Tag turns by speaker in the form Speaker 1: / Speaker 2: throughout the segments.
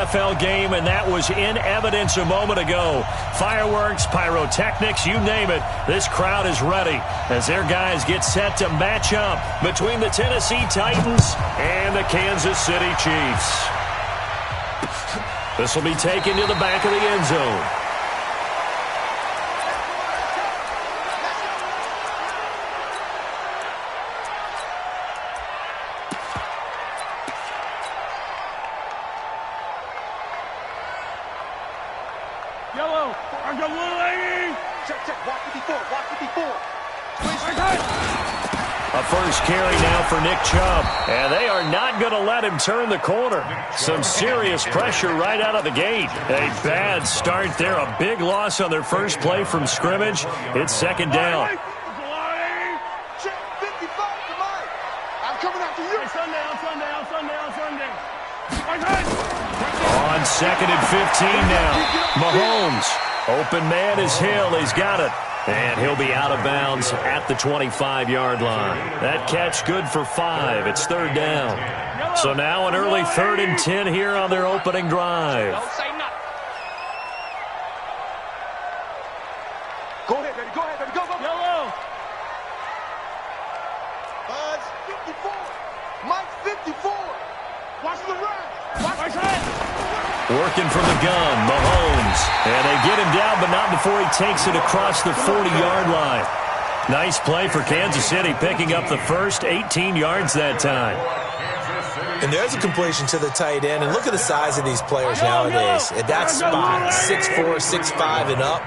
Speaker 1: NFL game, and that was in evidence a moment ago. Fireworks, pyrotechnics, you name it. This crowd is ready as their guys get set to match up between the Tennessee Titans and the Kansas City Chiefs. This will be taken to the back of the end zone.
Speaker 2: Yellow, I got little lady. Check, block 54, block 54.
Speaker 1: A first carry now for Nick Chubb, and they are not going to let him turn the corner. Some serious pressure right out of the gate. A bad start there, a big loss on their first play from scrimmage. It's second down.
Speaker 2: Check 55 to Mike. I'm coming after you. Sunday.
Speaker 1: On second and 15 now. Mahomes. Open man is Hill. He's got it. And he'll be out of bounds at the 25-yard line. That catch good for 5. It's third down. So now an early 3rd and 10 here on their opening drive.
Speaker 2: Don't say nothing. Go ahead, baby. Go. Yellow. Buzz 54. Mike 54. Watch the run. Watch it.
Speaker 1: Working from the gun, Mahomes. And they get him down, but not before he takes it across the 40-yard line. Nice play for Kansas City, picking up the first 18 yards that time.
Speaker 3: And there's a completion to the tight end. And look at the size of these players nowadays. At that spot, 6'4", 6'5", and up.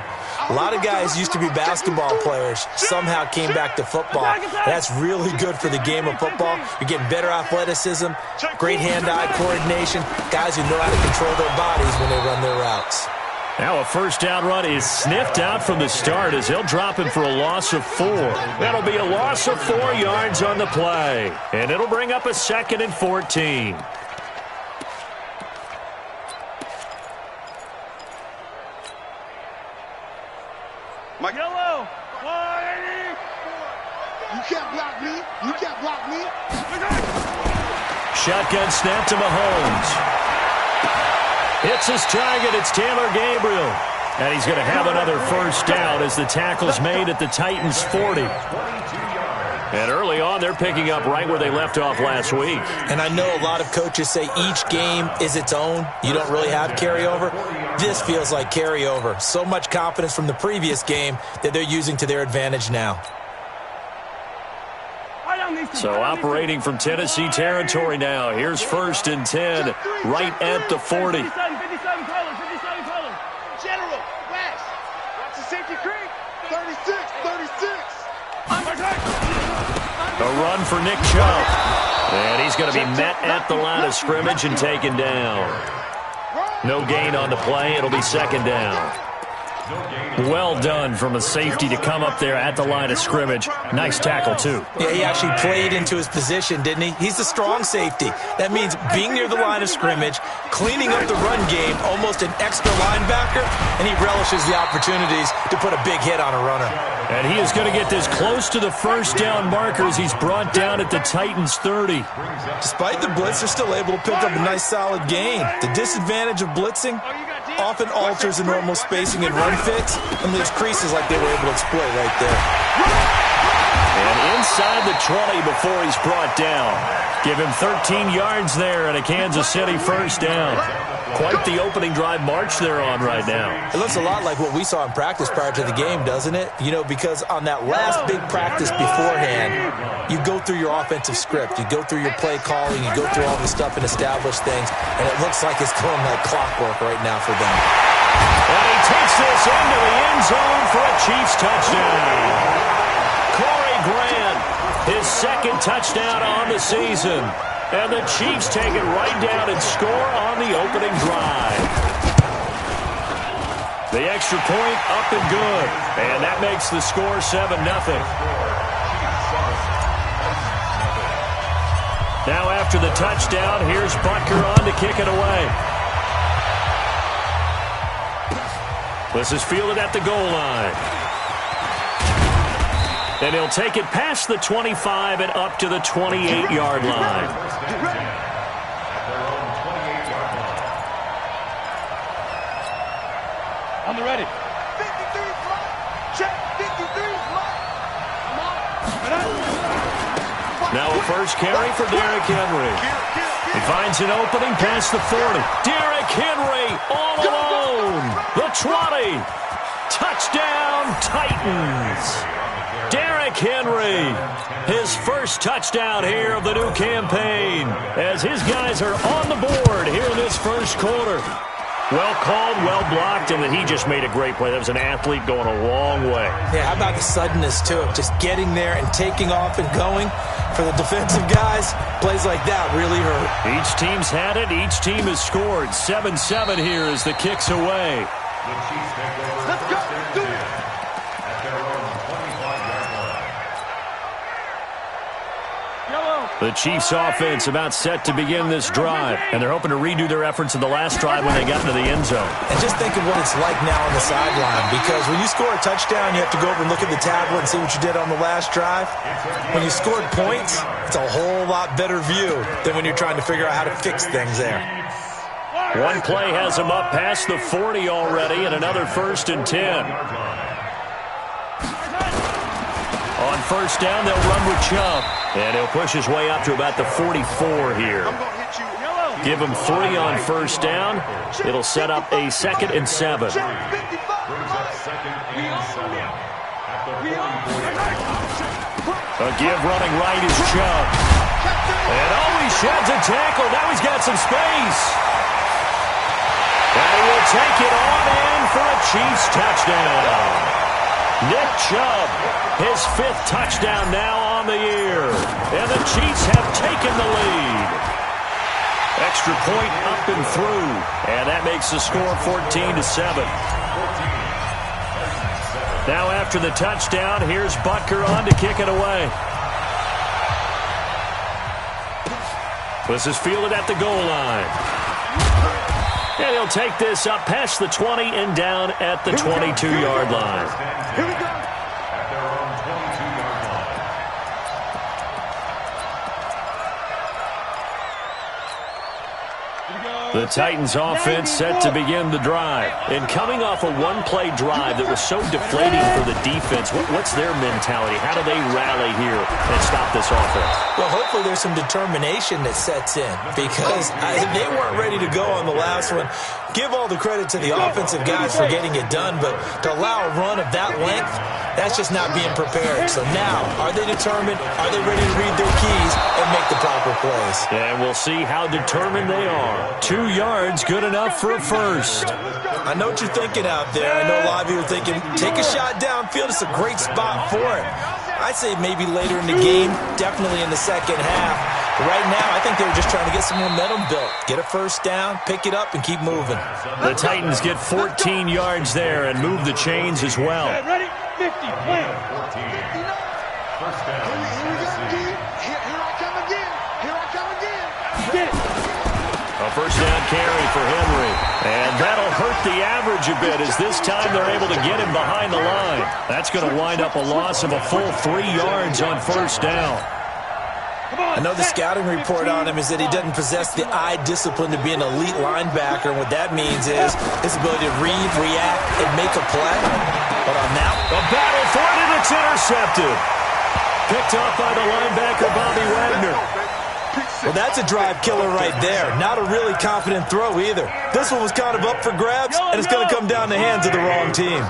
Speaker 3: A lot of guys used to be basketball players, somehow came back to football. That's really good for the game of football. You're getting better athleticism, great hand-eye coordination, guys who know how to control their bodies when they run their routes.
Speaker 1: Now a first down run is sniffed out from the start as they'll drop him for a loss of 4. That'll be a loss of 4 yards on the play. And it'll bring up a 2nd and 14.
Speaker 2: Mike. Yellow. 180. You can't block me.
Speaker 1: Shotgun snap to Mahomes. Hits his target. It's Taylor Gabriel. And he's going to have another first down as the tackle's made at the Titans' 40. And early on, they're picking up right where they left off last week.
Speaker 3: And I know a lot of coaches say each game is its own. You don't really have carryover. This feels like carryover. So much confidence from the previous game that they're using to their advantage now.
Speaker 1: So operating from Tennessee territory now. Here's 1st and 10 right at the 40.
Speaker 2: 57 color. General, West. Watch the safety creek. 36.
Speaker 1: A run for Nick Chubb. And he's going to be met at the line of scrimmage and taken down. No gain on the play. It'll be second down. Well done from a safety to come up there at the line of scrimmage. Nice tackle, too.
Speaker 3: Yeah, he actually played into his position, didn't he? He's the strong safety. That means being near the line of scrimmage, cleaning up the run game, almost an extra linebacker, and he relishes the opportunities to put a big hit on a runner.
Speaker 1: And he is going to get this close to the first down marker as he's brought down at the Titans' 30.
Speaker 3: Despite the blitz, they're still able to pick up a nice solid gain. The disadvantage of blitzing often alters the normal spacing and run fits and leaves creases like they were able to exploit right there.
Speaker 1: And inside the 20 before he's brought down. Give him 13 yards there and a Kansas City first down. Quite the opening drive march they're on right now.
Speaker 3: It looks a lot like what we saw in practice prior to the game, doesn't it? You know, because on that last big practice beforehand, you go through your offensive script. You go through your play calling. You go through all the stuff and establish things. And it looks like it's going like clockwork right now for them.
Speaker 1: And he takes this into the end zone for a Chiefs touchdown. Corey Grant, his 2nd touchdown on the season. And the Chiefs take it right down and score on the opening drive. The extra point up and good. And that makes the score 7-0. Now after the touchdown, here's Butker on to kick it away. This is fielded at the goal line. And he'll take it past the 25 and up to the 28-yard line.
Speaker 2: On the ready. 53 flat. Check. 53 flat.
Speaker 1: Now a first carry for Derrick Henry. He finds an opening past the 40. Derrick Henry all alone. The 20. Touchdown, Titans. Derrick Henry, his first touchdown here of the new campaign, as his guys are on the board here in this first quarter. Well called, well blocked, and then he just made a great play. That was an athlete going a long way.
Speaker 3: Yeah, how about the suddenness, too? Just getting there and taking off and going. For the defensive guys, plays like that really hurt.
Speaker 1: Each team's had it. Each team has scored. 7-7 here as the kick's away.
Speaker 2: Let's go. Do it.
Speaker 1: The Chiefs offense about set to begin this drive, and they're hoping to redo their efforts in the last drive when they got into the end zone.
Speaker 3: And just think of what it's like now on the sideline, because when you score a touchdown, you have to go over and look at the tablet and see what you did on the last drive. When you scored points, it's a whole lot better view than when you're trying to figure out how to fix things there.
Speaker 1: One play has him up past the 40 already, and another 1st and 10. On first down, they'll run with Chubb, and he'll push his way up to about the 44 here. Give him 3 on first down. It'll set up a 2nd and 7.
Speaker 2: Check. 55.
Speaker 1: A give running right is Chubb. And he sheds a tackle. Now he's got some space. And he will take it on in for a Chiefs touchdown. Nick Chubb, his 5th touchdown now on the year. And the Chiefs have taken the lead. Extra point up and through. And that makes the score 14-7. Now after the touchdown, here's Butker on to kick it away. This is fielded at the goal line. And he'll take this up past the 20 and down at the 22-yard line.
Speaker 2: Here we go.
Speaker 1: The Titans offense set to begin the drive. And coming off a one-play drive that was so deflating for the defense, what's their mentality? How do they rally here and stop this offense?
Speaker 3: Well, hopefully there's some determination that sets in, because they weren't ready to go on the last one. Give all the credit to the offensive guys for getting it done, but to allow a run of that length, that's just not being prepared. So now, are they determined? Are they ready to read their keys and make the proper plays?
Speaker 1: And we'll see how determined they are. 2 yards, good enough for a first.
Speaker 3: I know what you're thinking out there. I know a lot of you are thinking, take a shot downfield. It's a great spot for it. I'd say maybe later in the game, definitely in the second half. But right now, I think they were just trying to get some momentum built. Get a first down, pick it up, and keep moving.
Speaker 1: The Titans get 14 yards there and move the chains as well.
Speaker 2: Ready? 50, play.
Speaker 4: First down.
Speaker 2: Here I come again. Here I come again. Get it.
Speaker 1: A first down carry for Henry. And that'll hurt the average a bit, as this time they're able to get him behind the line. That's going to wind up a loss of a full 3 yards on first down.
Speaker 3: I know the scouting report on him is that he doesn't possess the eye discipline to be an elite linebacker, and what that means is his ability to read, react, and make a play. But on that,
Speaker 1: a battle for it, and it's intercepted. Picked off by the linebacker, Bobby Wagner.
Speaker 3: Well, that's a drive killer right there. Not a really confident throw either. This one was kind of up for grabs, and it's going to come down the hands of the wrong team.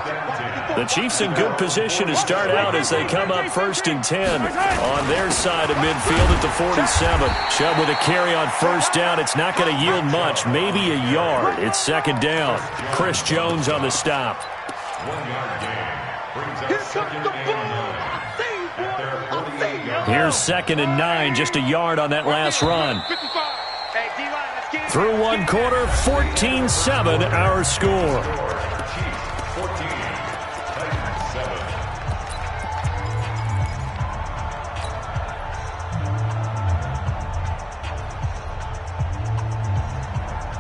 Speaker 1: The Chiefs in good position to start out as they come up 1st and 10 on their side of midfield at the 47. Chubb with a carry on first down. It's not going to yield much, maybe a yard. It's 2nd down. Chris Jones on the stop.
Speaker 4: 1 yard gain. Brings up 2nd and 9.
Speaker 1: Here's 2nd and 9, just a yard on that last run. Through one quarter, 14-7 our score.
Speaker 4: Chiefs 14, Titans 7.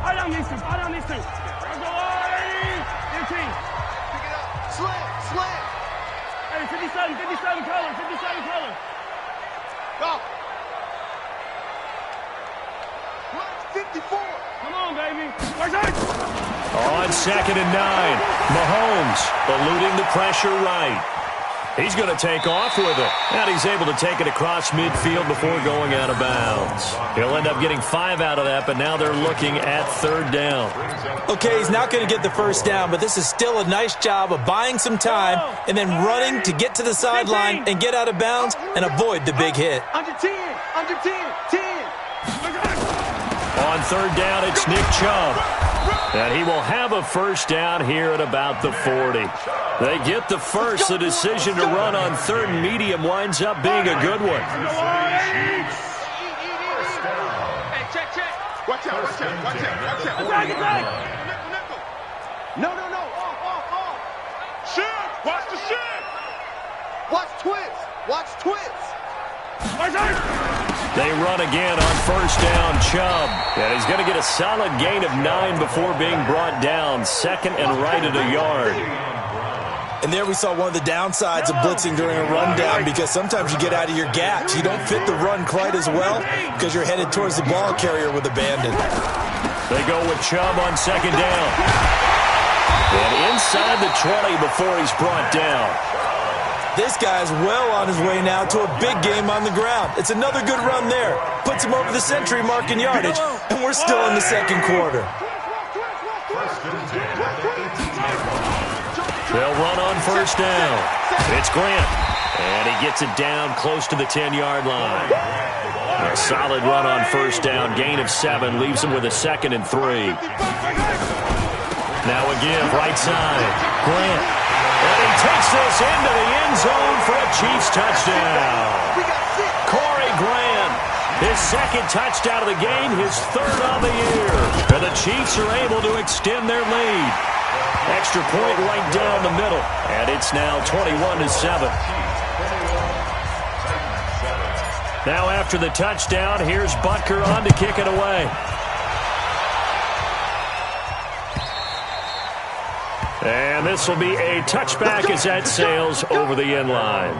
Speaker 2: I don't need to. Your team. Pick it up. Slam. Hey, 57 color. Go. 54. Come on, baby. Where's it?
Speaker 1: On 2nd and 9, Mahomes eluding the pressure right. He's going to take off with it. And he's able to take it across midfield before going out of bounds. He'll end up getting 5 out of that, but now they're looking at 3rd down.
Speaker 3: Okay, he's not going to get the first down, but this is still a nice job of buying some time and then running to get to the sideline and get out of bounds and avoid the big hit.
Speaker 2: Under 10, under 10, 10.
Speaker 1: On 3rd down, it's Nick Chubb. And he will have a first down here at about the 40. They get the first. The decision to run on 3rd and medium winds up being a good one.
Speaker 2: Hey, check. Watch out. No. Off. Shit. Watch the shit. Watch twits.
Speaker 1: They run again on 1st down, Chubb. And he's going to get a solid gain of 9 before being brought down. 2nd and right at a yard.
Speaker 3: And there we saw one of the downsides of blitzing during a rundown, because sometimes you get out of your gaps. You don't fit the run quite as well because you're headed towards the ball carrier with abandon.
Speaker 1: They go with Chubb on 2nd down. And inside the 20 before he's brought down.
Speaker 3: This guy's well on his way now to a big game on the ground. It's another good run there. Puts him over the century mark in yardage, and we're still in the 2nd quarter.
Speaker 1: They'll run on 1st down. It's Grant. And he gets it down close to the 10-yard line. A solid run on 1st down. Gain of 7. Leaves him with a 2nd and 3. Now again, right side. Grant. And he takes this into the end zone for a Chiefs touchdown. Corey Grant, his 2nd touchdown of the game, his 3rd of the year. And the Chiefs are able to extend their lead. Extra point right down the middle. And it's now 21-7. Now after the touchdown, here's Butker on to kick it away. And this will be a touchback as that sails over the end line.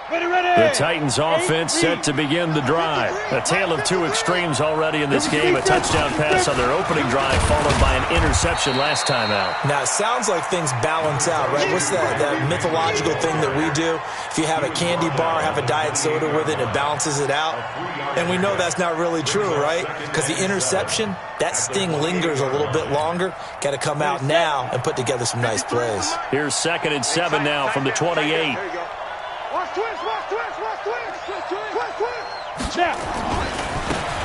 Speaker 1: The Titans offense set to begin the drive. A tale of 2 extremes already in this game. A touchdown pass on their opening drive followed by an interception last time out.
Speaker 3: Now, it sounds like things balance out, right? What's that mythological thing that we do? If you have a candy bar, have a diet soda with it, it balances it out. And we know that's not really true, right? Because the interception, that sting lingers a little bit longer. Got to come out now and put together some nice plays.
Speaker 1: Here's 2nd and 7 now from the 28.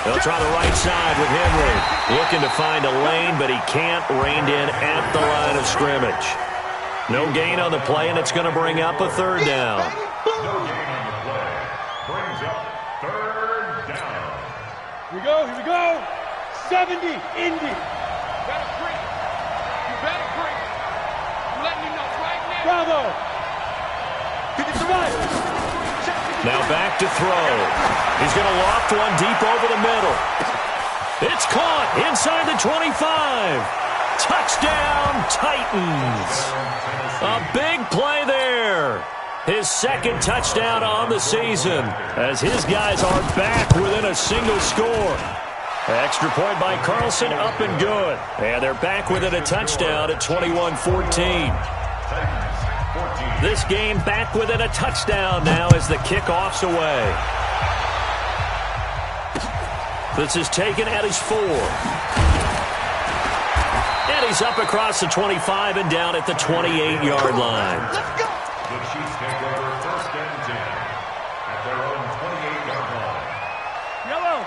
Speaker 1: They'll try the right side with Henry. Looking to find a lane, but he can't. Reined in at the line of scrimmage. No gain on the play, and it's going to bring up a 3rd down.
Speaker 4: No gain on the play. Brings up 3rd down.
Speaker 2: Here we go. 70, Indy. You better break. I'm letting you know right now. Bravo.
Speaker 1: Now back to throw. He's going to loft one deep over the middle. It's caught inside the 25. Touchdown, Titans. A big play there. His 2nd touchdown on the season as his guys are back within a single score. Extra point by Carlson, up and good. And they're back within a touchdown at 21-14. This game back within a touchdown now as the kickoff's away. This is taken at his 4. And he's up across the 25 and down at the 28-yard line.
Speaker 2: Let's go.
Speaker 4: The Chiefs take over 1st and 10 at their own 28-yard line.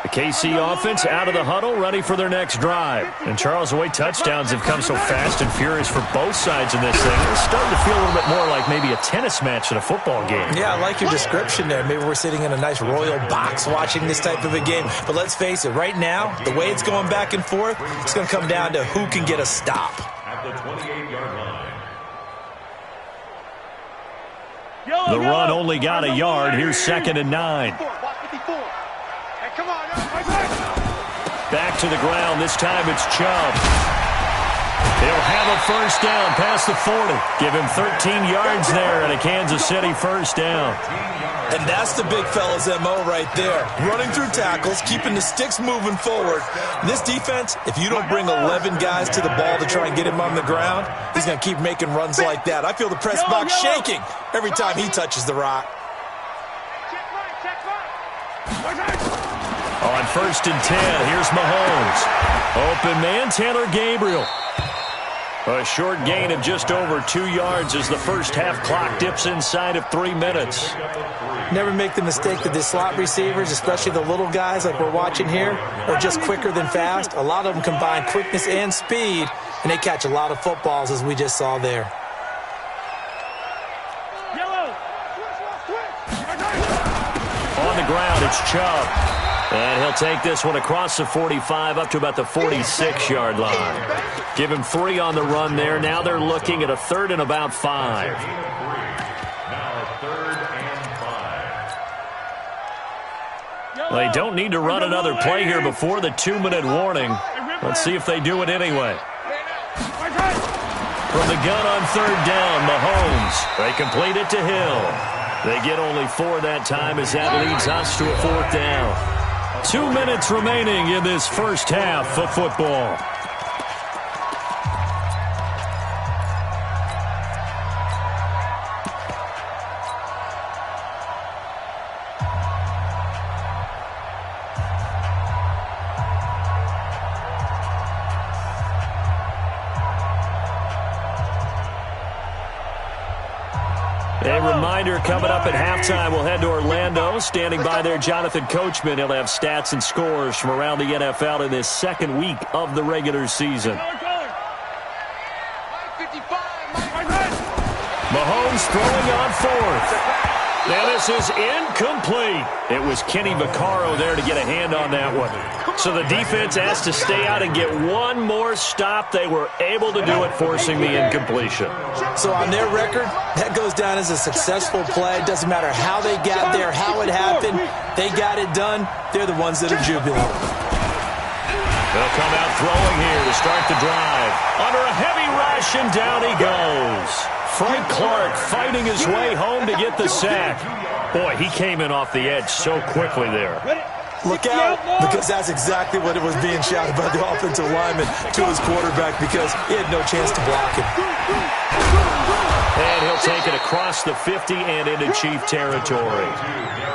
Speaker 1: The KC offense out of the huddle, ready for their next drive. And Charles, the way touchdowns have come so fast and furious for both sides in this thing, it's starting to feel a little bit more like maybe a tennis match in a football game.
Speaker 3: Yeah, I like your description there. Maybe we're sitting in a nice royal box watching this type of a game. But let's face it, right now, the way it's going back and forth, it's going to come down to who can get a stop.
Speaker 4: At the 28-yard line.
Speaker 1: The run only got a yard. Here's 2nd and 9.
Speaker 2: Come on,
Speaker 1: Back to the ground. This time it's Chubb. He'll have a first down past the 40. Give him 13 yards there and a Kansas City first down.
Speaker 3: And that's the big fella's MO right there. Running through tackles, keeping the sticks moving forward. This defense, if you don't bring 11 guys to the ball to try and get him on the ground, he's going to keep making runs like that. I feel the press box shaking every time he touches the rock.
Speaker 1: On 1st and 10, here's Mahomes. Open man, Taylor Gabriel. A short gain of just over 2 yards as the first half clock dips inside of 3 minutes.
Speaker 3: Never make the mistake that the slot receivers, especially the little guys like we're watching here, are just quicker than fast. A lot of them combine quickness and speed, and they catch a lot of footballs, as we just saw there.
Speaker 1: On the ground, it's Chubb. And he'll take this one across the 45 up to about the 46-yard line. Give him 3 on the run there. Now they're looking at a 3rd and about 5.
Speaker 4: Now 3rd and 5.
Speaker 1: They don't need to run another play here before the 2-minute warning. Let's see if they do it anyway. From the gun on 3rd down, Mahomes. They complete it to Hill. They get only 4 that time as that leads us to a 4th down. 2 minutes remaining in this first half of football. A reminder coming up at halftime, we'll head to Orlando. Standing by there, Jonathan Coachman. He'll have stats and scores from around the NFL in this second week of the regular season. Mahomes throwing on 4th. Now this is incomplete. It was Kenny Vaccaro there to get a hand on that one. So the defense has to stay out and get one more stop. They were able to do it, forcing the incompletion.
Speaker 3: So on their record, that goes down as a successful play. It doesn't matter how they got there, how it happened. They got it done. They're the ones that are jubilant.
Speaker 1: They'll come out throwing here to start the drive. Under a heavy rush, and down he goes. Frank Clark fighting his way home to get the sack. Boy, he came in off the edge so quickly there.
Speaker 3: Look out, because that's exactly what it was being shouted by the offensive lineman to his quarterback, because he had no chance to block him.
Speaker 1: And he'll take it across the 50 and into Chief territory.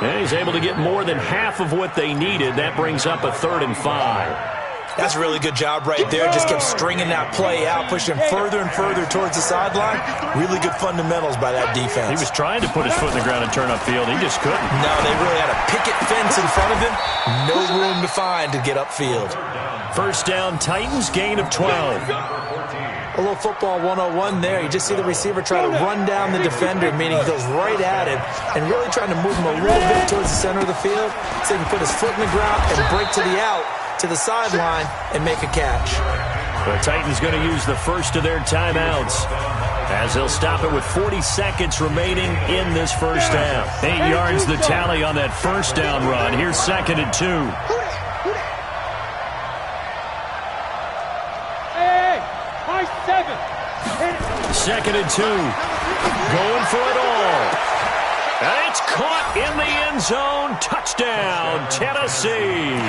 Speaker 1: And he's able to get more than half of what they needed. That brings up a 3rd and 5.
Speaker 3: That's a really good job right there. Just kept stringing that play out, pushing him further and further towards the sideline. Really good fundamentals by that defense.
Speaker 1: He was trying to put his foot in the ground and turn upfield. He just couldn't.
Speaker 3: No, they really had a picket fence in front of him. No room to find to get upfield.
Speaker 1: First down, Titans, gain of 12.
Speaker 3: A little football 101 there. You just see the receiver try to run down the defender, meaning he goes right at him and really trying to move him a little bit towards the center of the field so he can put his foot in the ground and break to the out, to the sideline, and make a catch.
Speaker 1: The Titans going to use the first of their timeouts as they'll stop it with 40 seconds remaining in this first half. 8 yards the tally on that first down run. Here's 2nd and 2. Second and 2. Going for it all. And it's caught in the end zone. Touchdown, Tennessee.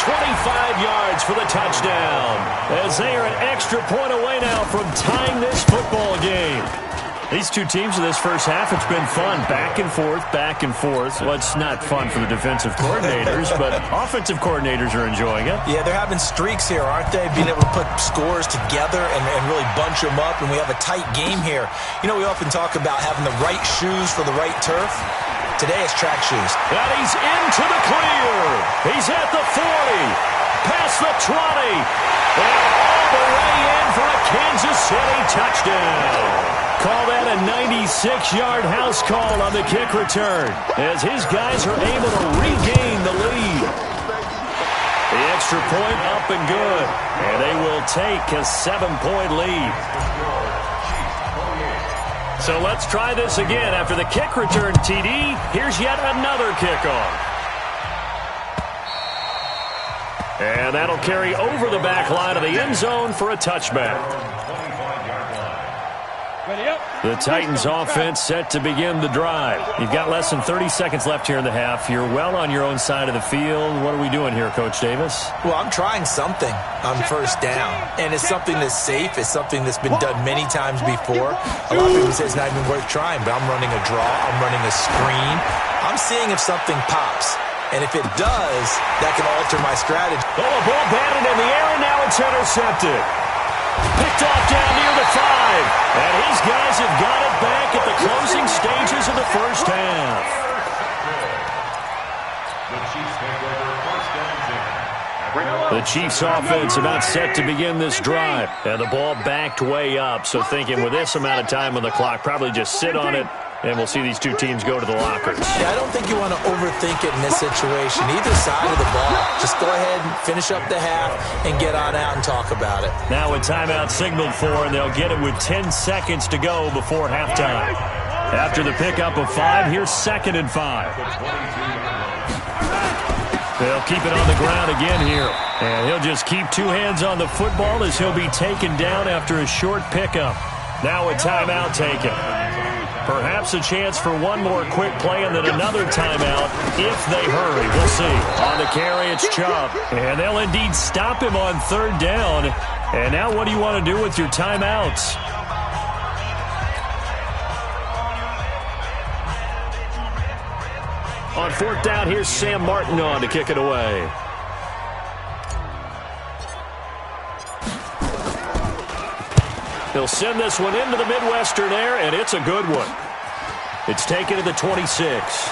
Speaker 1: 25 yards for the touchdown. As they are an extra point away now from tying this football game. These two teams in this first half, it's been fun. Back and forth, back and forth. Well, it's not fun for the defensive coordinators, but offensive coordinators are enjoying it.
Speaker 3: Yeah, they're having streaks here, aren't they? Being able to put scores together and really bunch them up, and we have a tight game here. You know, we often talk about having the right shoes for the right turf. Today it's track shoes.
Speaker 1: And he's into the clear. He's at the 40, past the 20, and all the way in for a Kansas City touchdown. Call that a 96-yard house call on the kick return as his guys are able to regain the lead. The extra point up and good, and they will take a 7-point lead. So let's try this again. After the kick return, TD, here's yet another kickoff. And that'll carry over the back line of the end zone for a touchback. The Titans offense set to begin the drive. You've got less than 30 seconds left here in the half. You're well on your own side of the field. What are we doing here, Coach Davis?
Speaker 3: Well, I'm trying something on first down, and it's something that's safe. It's something that's been done many times before. A lot of people say it's not even worth trying, but I'm running a draw. I'm running a screen. I'm seeing if something pops. And if it does, that can alter my strategy.
Speaker 1: Oh, a ball batted in the air, and now it's intercepted. Picked off down near the 5. And his guys have got it back at the closing stages of the first half. The Chiefs offense about set to begin this drive. And the ball backed way up. So thinking with this amount of time on the clock, probably just sit on it. And we'll see these two teams go to the lockers.
Speaker 3: Yeah, I don't think you want to overthink it in this situation. Either side of the ball. Just go ahead and finish up the half and get on out and talk about it.
Speaker 1: Now a timeout signaled for, and they'll get it with 10 seconds to go before halftime. After the pickup of 5, here's 2nd and 5. They'll keep it on the ground again here. And he'll just keep 2 hands on the football as he'll be taken down after a short pickup. Now a timeout taken. Perhaps a chance for one more quick play and then another timeout if they hurry. We'll see. On the carry, it's Chubb. And they'll indeed stop him on 3rd down. And now what do you want to do with your timeouts? On 4th down, here's Sam Martin on to kick it away. He'll send this one into the Midwestern air, and it's a good one. It's taken to the 26.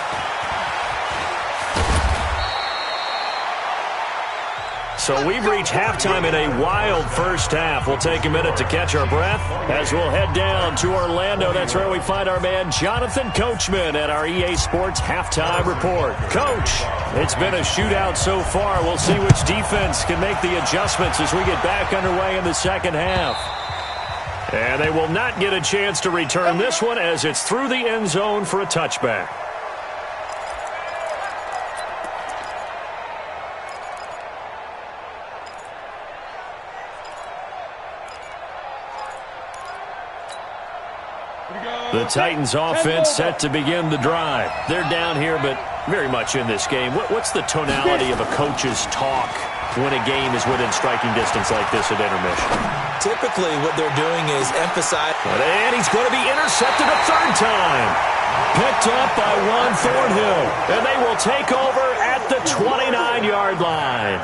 Speaker 1: So we've reached halftime in a wild first half. We'll take a minute to catch our breath as we'll head down to Orlando. That's where we find our man Jonathan Coachman at our EA Sports Halftime Report. Coach, it's been a shootout so far. We'll see which defense can make the adjustments as we get back underway in the second half. And they will not get a chance to return this one as it's through the end zone for a touchback. The Titans offense set to begin the drive. They're down here, but very much in this game. What's the tonality of a coach's talk when a game is within striking distance like this at intermission?
Speaker 3: Typically, what they're doing is emphasize.
Speaker 1: And he's going to be intercepted a 3rd time. Picked up by Juan Thornhill. And they will take over at the 29-yard line.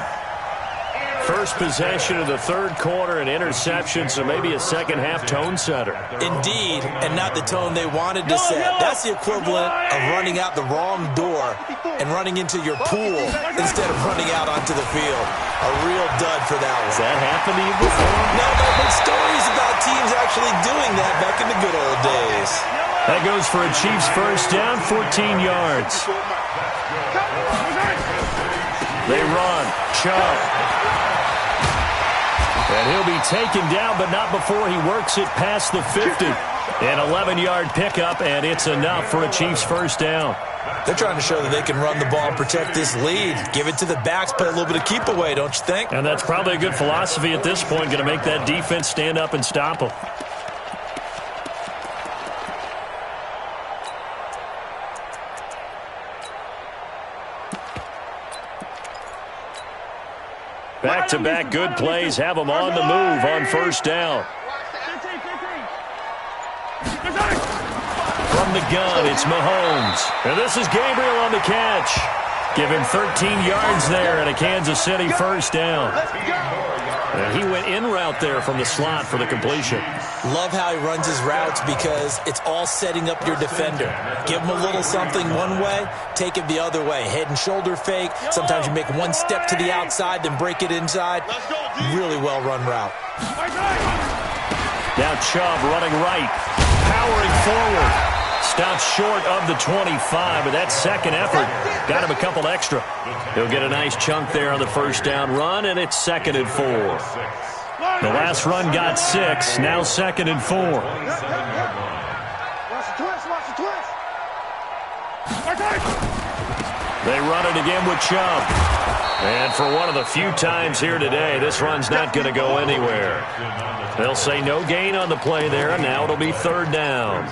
Speaker 1: First possession of the 3rd quarter, an interception, so maybe a second-half tone setter.
Speaker 3: Indeed, and not the tone they wanted to set. That's the equivalent of running out the wrong door and running into your pool instead of running out onto the field. A real dud for that one.
Speaker 1: Has that happened to you before?
Speaker 3: No, but I've heard stories about teams actually doing that back in the good old days.
Speaker 1: That goes for a Chiefs first down, 14 yards. They run. Chubb. And he'll be taken down, but not before he works it past the 50. An 11-yard pickup, and it's enough for a Chiefs first down.
Speaker 3: They're trying to show that they can run the ball and protect this lead. Give it to the backs, play a little bit of keep away, don't you think?
Speaker 1: And that's probably a good philosophy at this point, going to make that defense stand up and stop them. Back-to-back good plays have them on the move on first down. From the gun, it's Mahomes. And this is Gabriel on the catch. Give him 13 yards there and a Kansas City first down. And he went in route there from the slot for the completion.
Speaker 3: Love how he runs his routes because it's all setting up your defender. Give him a little something one way, take it the other way. Head and shoulder fake. Sometimes you make one step to the outside, then break it inside. Really well-run route.
Speaker 1: Now Chubb running right, powering forward. Stopped short of the 25, but that second effort got him a couple extra. He'll get a nice chunk there on the first down run, and it's 2nd and 4. The last run got 6, now 2nd and 4. They run it again with Chubb. And for one of the few times here today, this run's not going to go anywhere. They'll say no gain on the play there, and now it'll be third down.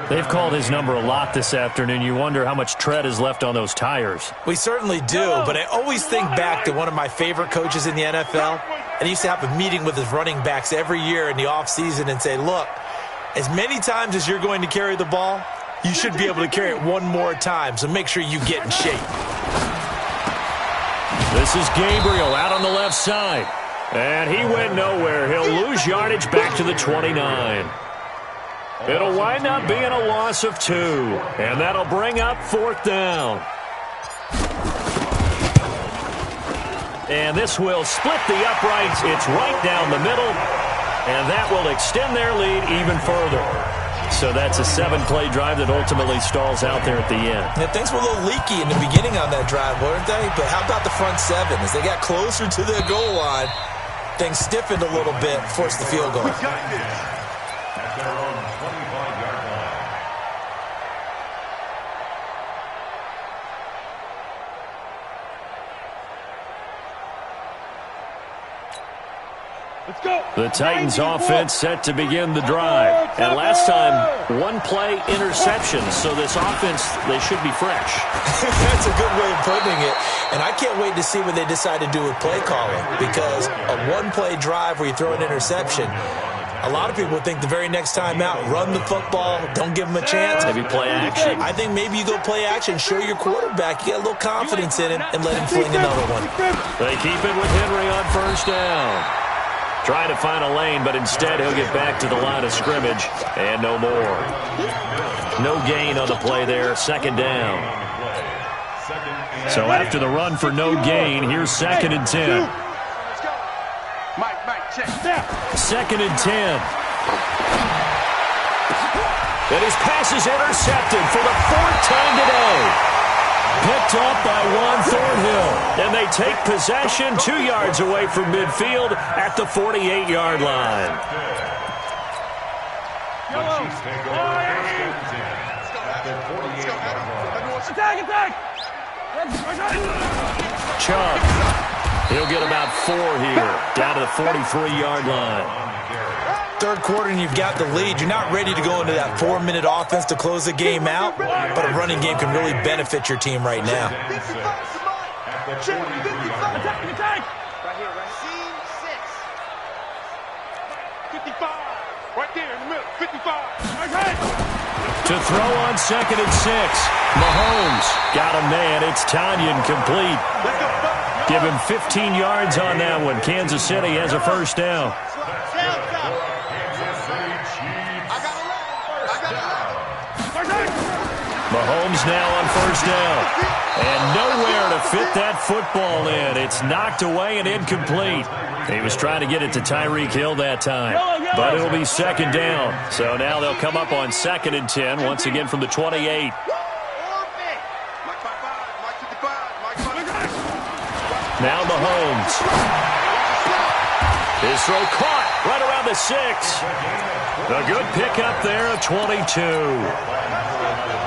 Speaker 1: They've called his number a lot this afternoon. You wonder how much tread is left on those tires.
Speaker 3: We certainly do, but I always think back to one of my favorite coaches in the NFL, and he used to have a meeting with his running backs every year in the offseason and say, look, as many times as you're going to carry the ball, you should be able to carry it one more time, so make sure you get in shape.
Speaker 1: This is Gabriel out on the left side. And he went nowhere. He'll lose yardage back to the 29. It'll wind up being a loss of 2. And that'll bring up fourth down. And this will split the uprights. It's right down the middle. And that will extend their lead even further. So that's a 7-play drive that ultimately stalls out there at the end.
Speaker 3: Yeah, things were a little leaky in the beginning on that drive, weren't they? But how about the front 7? As they got closer to the goal line, things stiffened a little bit, forced the field goal.
Speaker 4: At their own 25-yard line.
Speaker 2: Let's go.
Speaker 1: The Titans offense set to begin the drive. And last time, 1-play interception. So this offense, they should be fresh.
Speaker 3: That's a good way of putting it. And I can't wait to see what they decide to do with play calling. Because a 1-play drive where you throw an interception, a lot of people think the very next time out, run the football, don't give them a chance.
Speaker 1: Maybe play action.
Speaker 3: I think maybe you go play action, show your quarterback, you get a little confidence in him, and let him fling another one.
Speaker 1: They keep it with Henry on first down. Trying to find a lane, but instead he'll get back to the line of scrimmage, and no more. No gain on the play there, second down. So after the run for no gain, here's 2nd and 10.
Speaker 2: Mike, check.
Speaker 1: Second and 10. And his pass is intercepted for the 4th time today. Picked off by Juan Thornhill. And they take possession 2 yards away from midfield at the 48-yard line.
Speaker 4: The Chiefs take over first and 10 at the 48-yard line.
Speaker 2: Attack!
Speaker 1: Chubb. He'll get about 4 here, down to the 43-yard line.
Speaker 3: Third quarter and you've got the lead. You're not ready to go into that 4-minute offense to close the game out, but a running game can really benefit your team right now.
Speaker 4: At the 43-yard line.
Speaker 2: Attack! Right here, right? Scene 6. 55. Right there in the middle. 55.
Speaker 1: To throw on 2nd and 6. Mahomes got a man. It's Tanyan complete. Give him 15 yards on that one. Kansas City has a first down. Mahomes now on first down. And nowhere to fit that football in. It's knocked away and incomplete. He was trying to get it to Tyreek Hill that time. But it'll be second down. So now they'll come up on 2nd and 10, once again from the 28. Now Mahomes. His throw caught right around the 6. A good pickup there of 22.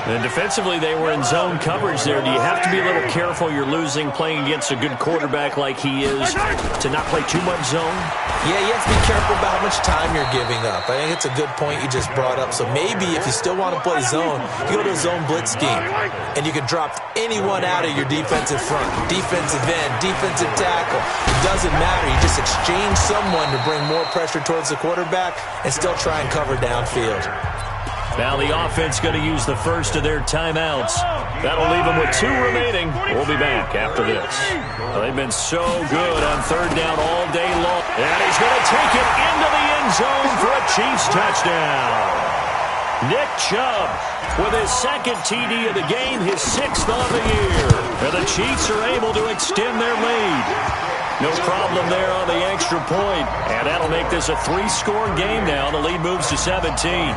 Speaker 1: And defensively, they were in zone coverage there. Do you have to be a little careful? You're losing playing against a good quarterback like he is to not play too much zone?
Speaker 3: Yeah, you have to be careful about how much time you're giving up. I think it's a good point you just brought up. So maybe if you still want to play zone, you go to a zone blitz scheme. And you can drop anyone out of your defensive front, defensive end, defensive tackle. It doesn't matter. You just exchange someone to bring more pressure towards the quarterback and still try and cover downfield.
Speaker 1: Now the offense going to use the first of their timeouts. That'll leave them with 2 remaining. We'll be back after this. They've been so good on third down all day long. And he's going to take it into the end zone for a Chiefs touchdown. Nick Chubb with his 2nd TD of the game, his 6th on the year. And the Chiefs are able to extend their lead. No problem there on the extra point. And that'll make this a 3-score game now. The lead moves to 17.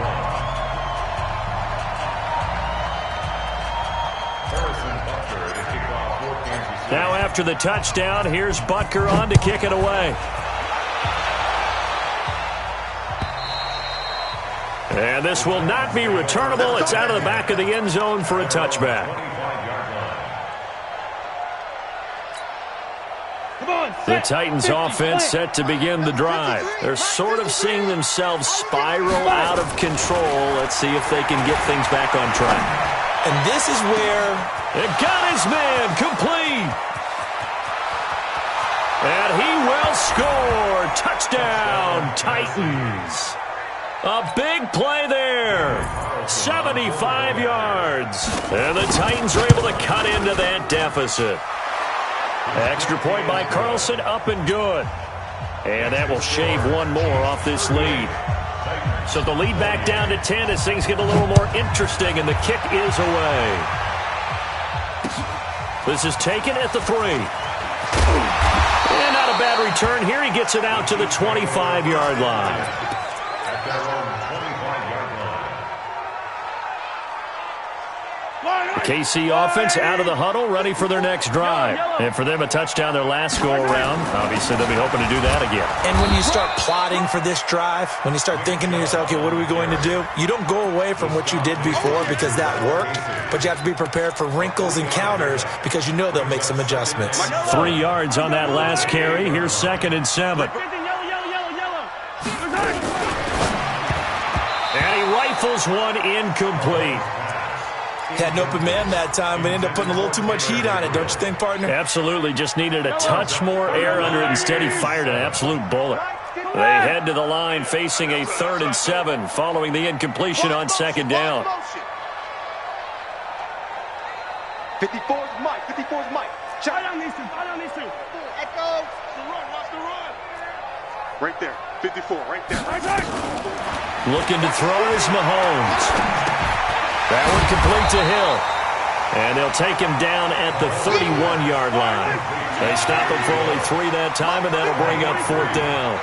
Speaker 1: Now after the touchdown, here's Butker on to kick it away. And this will not be returnable. It's out of the back of the end zone for a touchback. The Titans offense set to begin the drive. They're sort of seeing themselves spiral out of control. Let's see if they can get things back on track.
Speaker 3: And this is where...
Speaker 1: It got his man complete. And he will score. Touchdown, Titans. A big play there. 75 yards. And the Titans are able to cut into that deficit. Extra point by Carlson, up and good. And that will shave one more off this lead. So the lead back down to 10 as things get a little more interesting, and the kick is away. This is taken at the 3. And not a bad return here. He gets it out to the 25-yard line. The KC offense out of the huddle, ready for their next drive. And for them, a touchdown their last go-around. Obviously, they'll be hoping to do that again.
Speaker 3: And when you start plotting for this drive, when you start thinking to yourself, okay, what are we going to do? You don't go away from what you did before because that worked, but you have to be prepared for wrinkles and counters because you know they'll make some adjustments.
Speaker 1: 3 yards on that last carry. Here's 2nd and 7. And he rifles one incomplete.
Speaker 3: Had an open man that time, but ended up putting a little too much heat on it, don't you think, partner?
Speaker 1: Absolutely. Just needed a touch more air under it. Instead, he fired an absolute bullet. They head to the line facing a 3rd and 7 following the incompletion on 2nd down.
Speaker 2: 54's Mike. 54's Mike. Shot on these two. Echo. Watch the run. Right there. 54. Right there.
Speaker 1: Looking to throw is Mahomes. That one complete to Hill. And they'll take him down at the 31-yard line. They stop him for only 3 that time, and that'll bring up 4th down.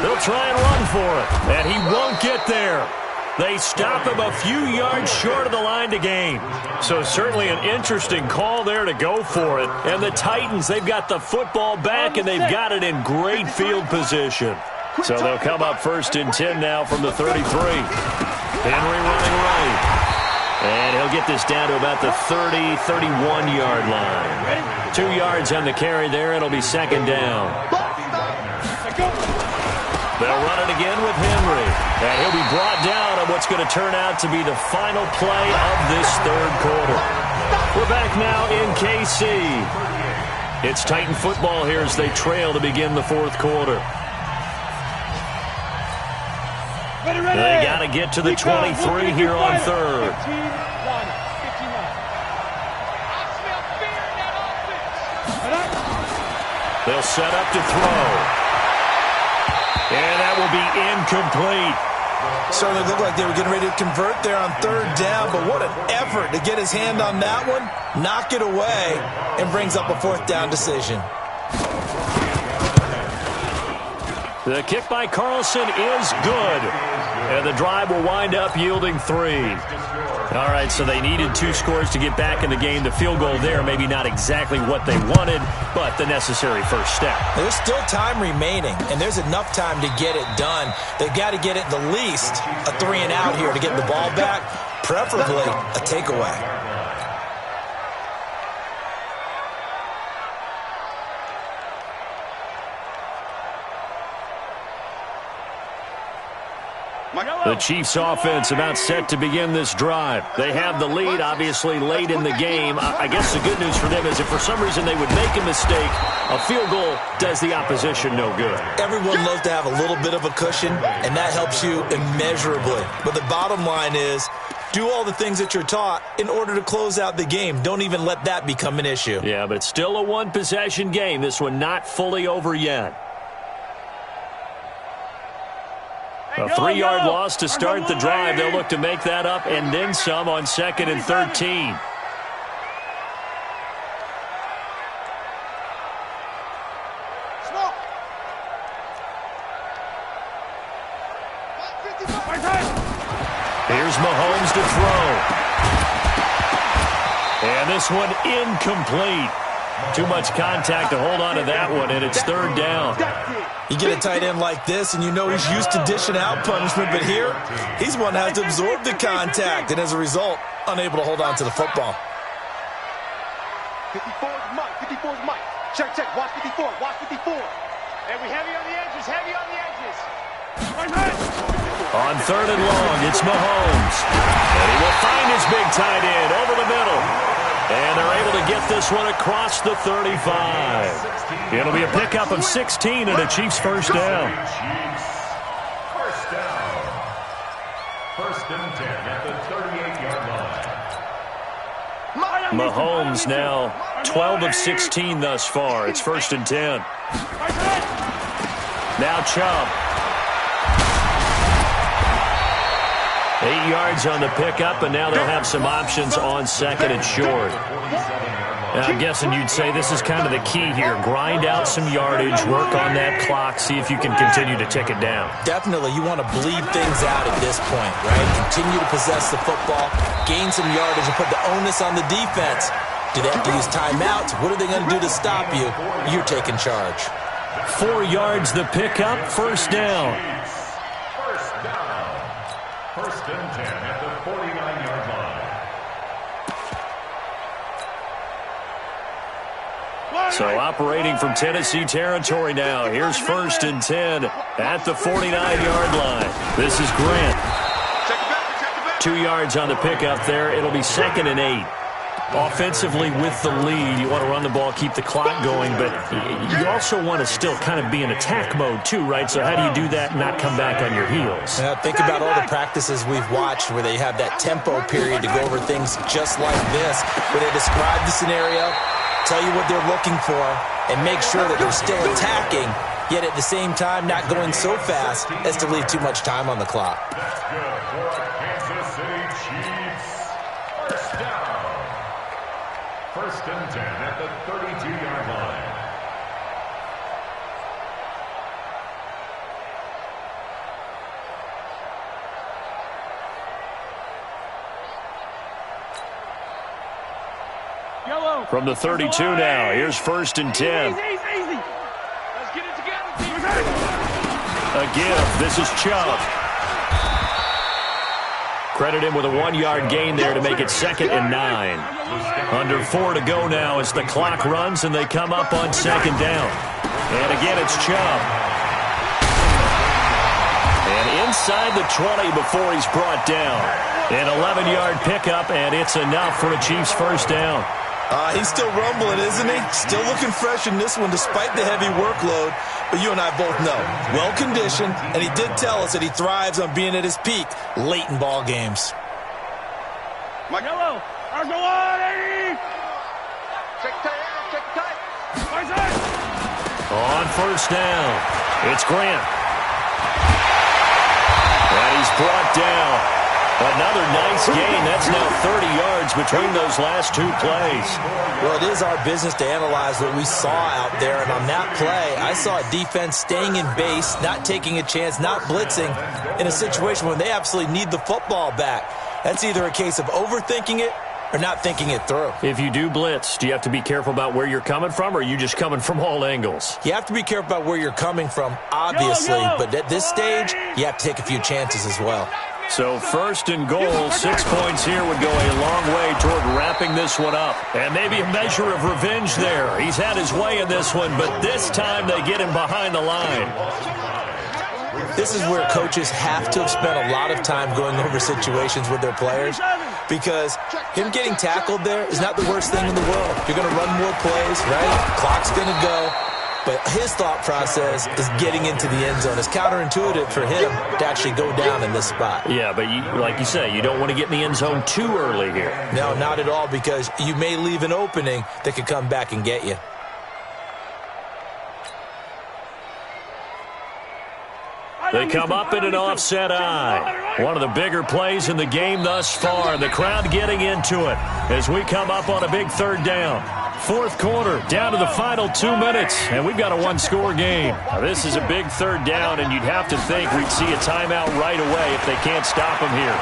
Speaker 1: They'll try and run for it, and he won't get there. They stop him a few yards short of the line to gain. So certainly an interesting call there to go for it. And the Titans, they've got the football back, and they've got it in great field position. So they'll come up 1st and 10 now from the 33. Henry running right. And he'll get this down to about the 30, 31-yard line. 2 yards on the carry there. It'll be 2nd down. They'll run it again with Henry. And he'll be brought down on what's going to turn out to be the final play of this 3rd quarter. We're back now in KC. It's Titan football here as they trail to begin the 4th quarter. They got to get to the 23 here on 3rd. They'll set up to throw. And that will be incomplete.
Speaker 3: Certainly looked like they were getting ready to convert there on 3rd down, but what an effort to get his hand on that one, knock it away, and brings up a 4th down decision.
Speaker 1: The kick by Carlson is good. And the drive will wind up yielding 3. All right, so they needed 2 scores to get back in the game. The field goal there, maybe not exactly what they wanted, but the necessary first step.
Speaker 3: There's still time remaining, and there's enough time to get it done. They've got to get it the least a 3 and out here to get the ball back, preferably a takeaway.
Speaker 1: The Chiefs offense about set to begin this drive. They have the lead, obviously, late in the game. I guess the good news for them is if for some reason they would make a mistake, a field goal does the opposition no good.
Speaker 3: Everyone loves to have a little bit of a cushion, and that helps you immeasurably. But the bottom line is, do all the things that you're taught in order to close out the game. Don't even let that become an issue.
Speaker 1: Yeah, but it's still a one-possession game. This one not fully over yet. A 3-yard loss to start the drive. They'll look to make that up and then some on 2nd and 13. Here's Mahomes to throw. And this one incomplete. Too much contact to hold on to that one, and it's 3rd down.
Speaker 3: You get a tight end like this, and you know he's used to dishing out punishment, but here, he's one that has to absorb the contact, and as a result, unable to hold on to the football.
Speaker 2: 54 is Mike. 54 is Mike. Check, check. Watch 54. Watch 54.
Speaker 5: And we heavy on the edges. Heavy on the edges.
Speaker 1: On 3rd and long, it's Mahomes. And he will find his big tight end over the middle. And they're able to get this one across the 35. It'll be a pickup of 16 and a Chiefs first down.
Speaker 4: First down. First and 10 at the 38-yard line.
Speaker 1: Mahomes now 12 of 16 thus far. It's 1st and 10. Now Chubb. 8 yards on the pickup, and now they'll have some options on 2nd and short. I'm guessing you'd say this is kind of the key here. Grind out some yardage, work on that clock, see if you can continue to tick it down.
Speaker 3: Definitely, you want to bleed things out at this point, right? Continue to possess the football, gain some yardage, and put the onus on the defense. Do they have to use timeouts? What are they going to do to stop you? You're taking charge.
Speaker 1: 4 yards the pickup, first down.
Speaker 4: First down. First and 10 at the 49-yard line.
Speaker 1: So operating from Tennessee territory now. Here's 1st and 10 at the 49-yard line. This is Grant. 2 yards on the pickup there. It'll be 2nd and 8. Offensively with the lead, you want to run the ball, keep the clock going, but you also want to still kind of be in attack mode too, right? So how do you do that and not come back on your heels?
Speaker 3: Think about all the practices we've watched where they have that tempo period to go over things just like this, where they describe the scenario, tell you what they're looking for, and make sure that they're still attacking, yet at the same time not going so fast as to leave too much time on the clock.
Speaker 4: That's good for Kansas City Chiefs. First down. First and 10 at the 32-yard line.
Speaker 1: From the 32 now, here's 1st and 10.
Speaker 5: Easy. Let's get it together.
Speaker 1: A give. This is Chubb. Credit him with a 1-yard gain there to make it 2nd and 9. Under 4 to go now as the clock runs and they come up on 2nd down. And again, it's Chubb. And inside the 20 before he's brought down. An 11-yard pickup, and it's enough for a Chiefs first down.
Speaker 3: He's still rumbling, isn't he? Still looking fresh in this one despite the heavy workload. But you and I both know, well-conditioned, and he did tell us that he thrives on being at his peak late in ball games.
Speaker 5: Yellow. Argo on,
Speaker 2: Check tight.
Speaker 1: On first down, it's Grant. And he's brought down. Another nice gain. That's now 30 yards between those last 2 plays.
Speaker 3: Well, it is our business to analyze what we saw out there. And on that play, I saw a defense staying in base, not taking a chance, not blitzing in a situation where they absolutely need the football back. That's either a case of overthinking it or not thinking it through.
Speaker 1: If you do blitz, do you have to be careful about where you're coming from, or are you just coming from all angles?
Speaker 3: You have to be careful about where you're coming from, obviously. But at this stage, you have to take a few chances as well.
Speaker 1: So 1st and goal, 6 points here would go a long way toward wrapping this one up. And maybe a measure of revenge there. He's had his way in this one, but this time they get him behind the line.
Speaker 3: This is where coaches have to have spent a lot of time going over situations with their players, because him getting tackled there is not the worst thing in the world. You're going to run more plays, right? Clock's going to go. But his thought process is getting into the end zone. It's counterintuitive for him to actually go down in this spot.
Speaker 1: Yeah, but like you say, you don't want to get in the end zone too early here.
Speaker 3: No, not at all, because you may leave an opening that could come back and get you.
Speaker 1: They come up in an offset eye. One of the bigger plays in the game thus far. The crowd getting into it as we come up on a big 3rd down. 4th quarter, down to the final 2 minutes, and we've got a 1-score game. Now, this is a big 3rd down, and you'd have to think we'd see a timeout right away if they can't stop him here.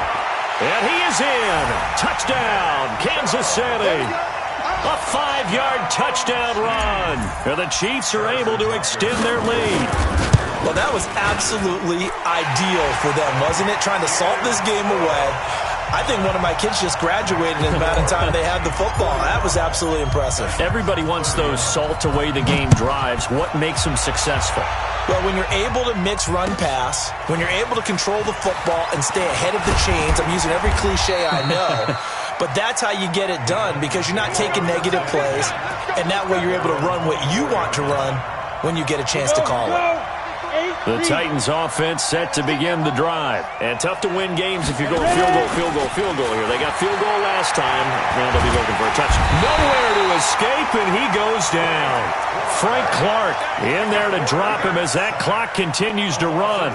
Speaker 1: And he is in. Touchdown, Kansas City. A 5-yard touchdown run. And the Chiefs are able to extend their lead.
Speaker 3: Well, that was absolutely ideal for them, wasn't it? Trying to salt this game away. I think one of my kids just graduated in the amount of time they had the football. That was absolutely impressive.
Speaker 1: Everybody wants those salt-away-the-game drives. What makes them successful?
Speaker 3: Well, when you're able to mix run-pass, when you're able to control the football and stay ahead of the chains, I'm using every cliche I know, but that's how you get it done because you're not taking negative plays, and that way you're able to run what you want to run when you get a chance to call it.
Speaker 1: The Titans offense set to begin the drive. And tough to win games if you're going field goal here. They got field goal last time. Now they'll be looking for a touchdown. Nowhere to escape, and he goes down. Frank Clark in there to drop him as that clock continues to run.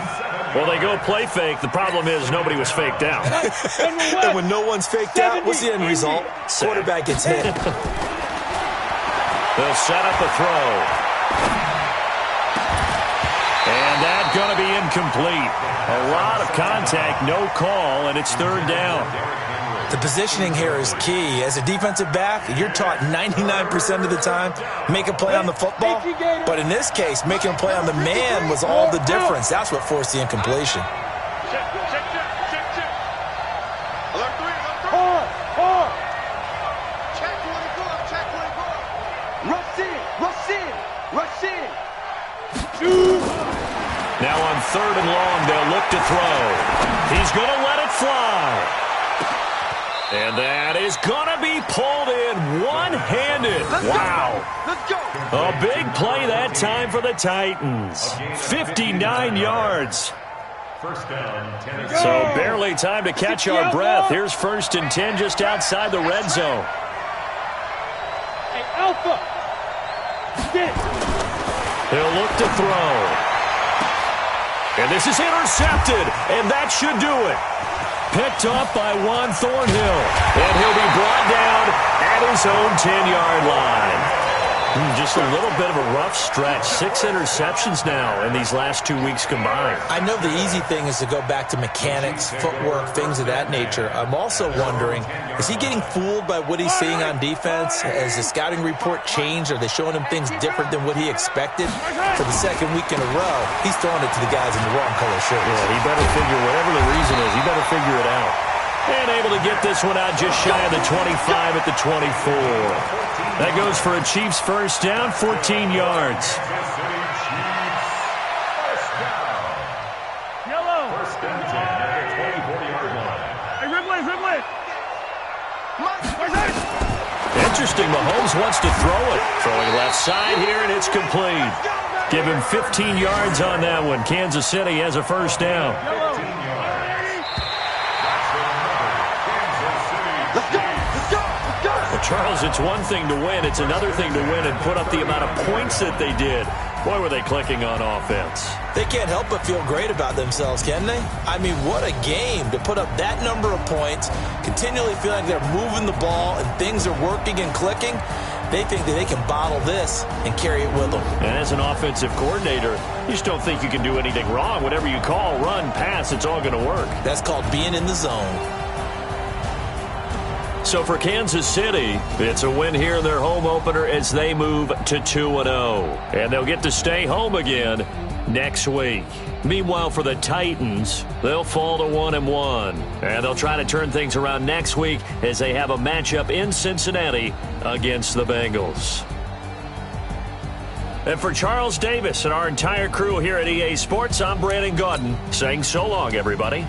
Speaker 1: Well, they go play fake. The problem is nobody was faked out.
Speaker 3: And when no one's faked out, what's the end result? Quarterback gets hit.
Speaker 1: They'll set up a throw. And that's going to be incomplete. A lot of contact, no call, and it's third down.
Speaker 3: The positioning here is key. As a defensive back, you're taught 99% of the time, make a play on the football. But in this case, making a play on the man was all the difference. That's what forced the incompletion.
Speaker 2: Check. Alert 3. Check 24. Rush in.
Speaker 1: Now on third and long, they'll look to throw. He's going to let it fly. And that is going to be pulled in one-handed. Wow.
Speaker 2: Let's go.
Speaker 1: A big play that time for the Titans. 59 yards.
Speaker 4: First down, 10.
Speaker 1: So barely time to catch our breath. Here's 1st and 10 just outside the red zone.
Speaker 5: Hey, Alpha.
Speaker 1: He'll look to throw. And this is intercepted, and that should do it. Picked up by Juan Thornhill, and he'll be brought down at his own 10-yard line. Just a little bit of a rough stretch. 6 interceptions now in these last 2 weeks combined.
Speaker 3: I know the easy thing is to go back to mechanics, footwork, things of that nature. I'm also wondering, is he getting fooled by what he's seeing on defense? Has the scouting report changed? Are they showing him things different than what he expected? For the second week in a row, he's throwing it to the guys in the wrong color shirts.
Speaker 1: Yeah, he better figure, whatever the reason is, he better figure it out. And able to get this one out just shy of the 25 at the 24. That goes for a Chiefs first down, 14 yards.
Speaker 5: Yellow.
Speaker 4: First and 10 at the 24-yard line.
Speaker 5: Hey, Ridley.
Speaker 1: Interesting, Mahomes wants to throw it. Throwing left side here, and it's complete. Give him 15 yards on that one. Kansas City has a first down. Well, Charles, it's one thing to win. It's another thing to win and put up the amount of points that they did. Boy, were they clicking on offense.
Speaker 3: They can't help but feel great about themselves, can they? I mean, what a game to put up that number of points, continually feel like they're moving the ball and things are working and clicking. They think that they can bottle this and carry it with them.
Speaker 1: And as an offensive coordinator, you just don't think you can do anything wrong. Whatever you call, run, pass, it's all going to work.
Speaker 3: That's called being in the zone.
Speaker 1: So for Kansas City, it's a win here in their home opener as they move to 2-0. And they'll get to stay home again next week. Meanwhile, for the Titans, they'll fall to 1-1. And they'll try to turn things around next week as they have a matchup in Cincinnati against the Bengals. And for Charles Davis and our entire crew here at EA Sports, I'm Brandon Gaudin saying so long, everybody.